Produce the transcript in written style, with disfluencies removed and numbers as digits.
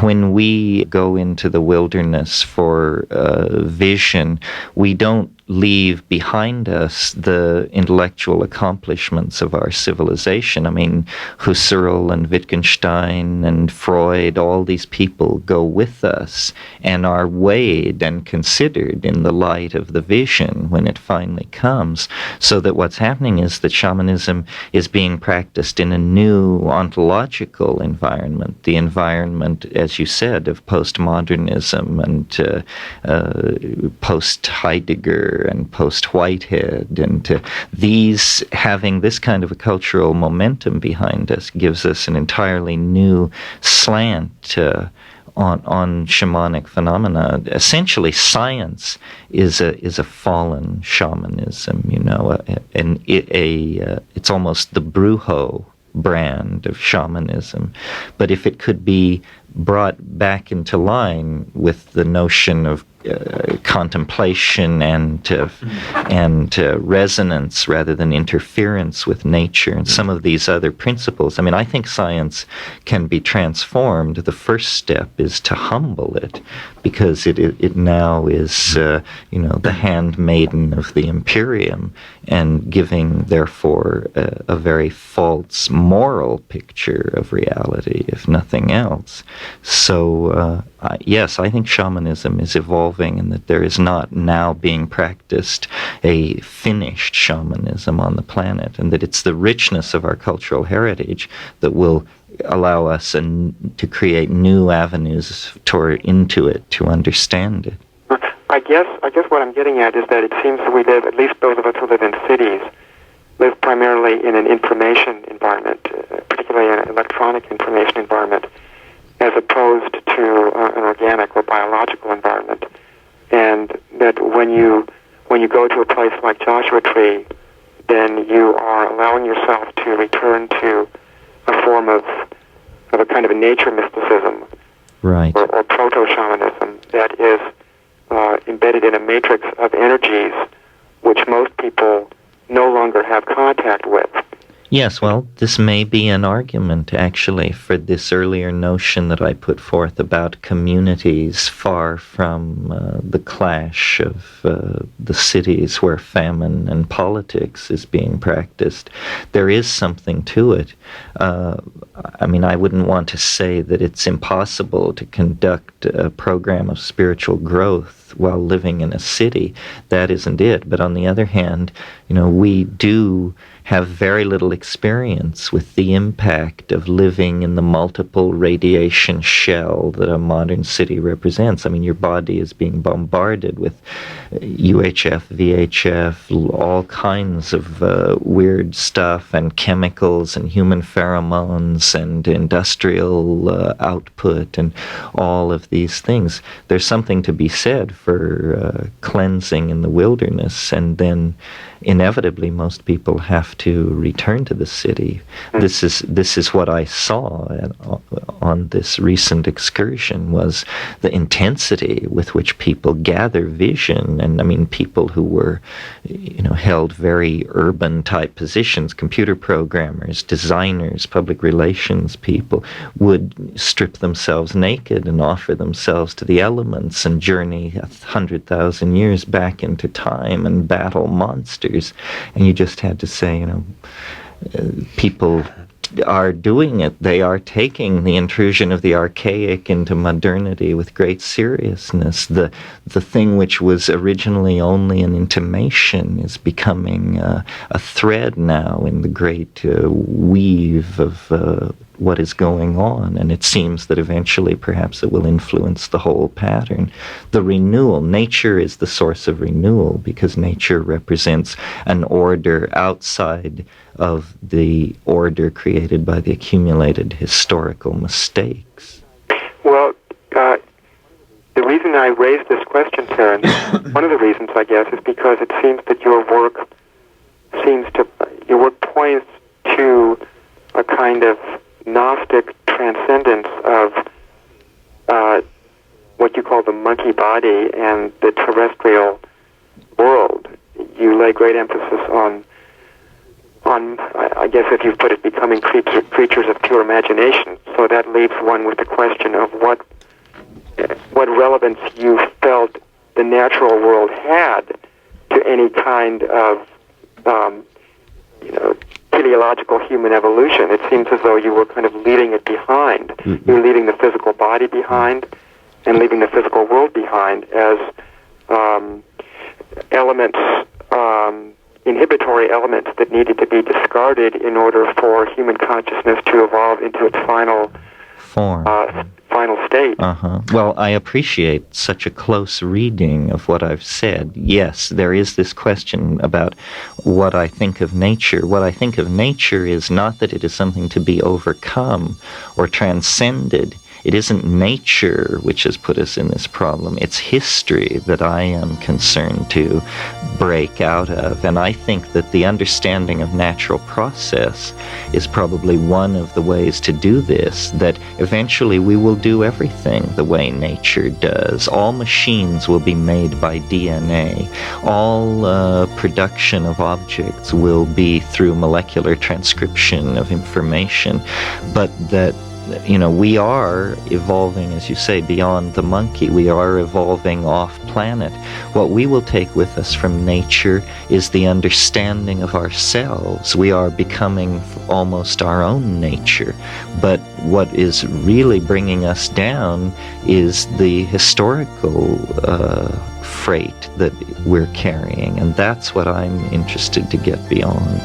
when we go into the wilderness for vision, we don't leave behind us the intellectual accomplishments of our civilization. I mean, Husserl and Wittgenstein and Freud, all these people go with us and are weighed and considered in the light of the vision when it finally comes. So that what's happening is that shamanism is being practiced in a new ontological environment, the environment, as you said, of postmodernism and post-Heidegger and post-Whitehead, and these having this kind of a cultural momentum behind us gives us an entirely new slant on shamanic phenomena. Essentially, science is a fallen shamanism. It's almost the Brujo brand of shamanism. But if it could be brought back into line with the notion of contemplation and resonance rather than interference with nature and some of these other principles. I mean, I think science can be transformed. The first step is to humble it, because it now is the handmaiden of the Imperium, and giving therefore a very false moral picture of reality, if nothing else. So yes, I think shamanism is evolving, and that there is not now being practiced a finished shamanism on the planet, and that it's the richness of our cultural heritage that will allow us to create new avenues into it, to understand it. I guess what I'm getting at is that it seems that we live, at least those of us who live in cities, live primarily in an information environment, particularly an electronic information environment, as opposed to an organic or biological environment. And that when you go to a place like Joshua Tree, then you are allowing yourself to return to a form of a kind of a nature mysticism, right, or proto-shamanism that is embedded in a matrix of energies which most people no longer have contact with. Yes, well, this may be an argument, actually, for this earlier notion that I put forth about communities far from the clash of the cities where famine and politics is being practiced. There is something to it. I mean, I wouldn't want to say that it's impossible to conduct a program of spiritual growth while living in a city. That isn't it. But on the other hand, we do have very little experience with the impact of living in the multiple radiation shell that a modern city represents. I mean, your body is being bombarded with UHF, VHF, all kinds of weird stuff, and chemicals and human pheromones and industrial output and all of these things. There's something to be said for cleansing in the wilderness, and then inevitably most people have to return to the city. This is what I saw on this recent excursion, was the intensity with which people gather vision. And I mean, people who were held very urban type positions, computer programmers, designers, public relations people, would strip themselves naked and offer themselves to the elements and journey 100,000 years back into time and battle monsters. And you just had to say, people are doing it. They are taking the intrusion of the archaic into modernity with great seriousness. The thing which was originally only an intimation is becoming a thread now in the great weave of what is going on, and it seems that eventually perhaps it will influence the whole pattern. The renewal, nature is the source of renewal, because nature represents an order outside of the order created by the accumulated historical mistakes. Well, the reason I raised this question, Terence, one of the reasons, I guess, is because it seems that your work points to a kind of Gnostic transcendence of what you call the monkey body and the terrestrial world. You lay great emphasis on I guess if you put it, becoming creatures of pure imagination. So that leaves one with the question of what what relevance you felt the natural world had to any kind of, teleological human evolution. It seems as though you were kind of leaving it behind. Mm-hmm. You were leaving the physical body behind and leaving the physical world behind as elements, inhibitory elements that needed to be discarded in order for human consciousness to evolve into its final form. Final state. Well, I appreciate such a close reading of what I've said. Yes, there is this question about what I think of nature. What I think of nature is not that it is something to be overcome or transcended. It isn't nature which has put us in this problem. It's history that I am concerned to break out of. And I think that the understanding of natural process is probably one of the ways to do this, that eventually we will do everything the way nature does. All machines will be made by DNA. All production of objects will be through molecular transcription of information. But that we are evolving, as you say, beyond the monkey. We are evolving off planet. What we will take with us from nature is the understanding of ourselves. We are becoming almost our own nature. But what is really bringing us down is the historical freight that we're carrying. And that's what I'm interested to get beyond.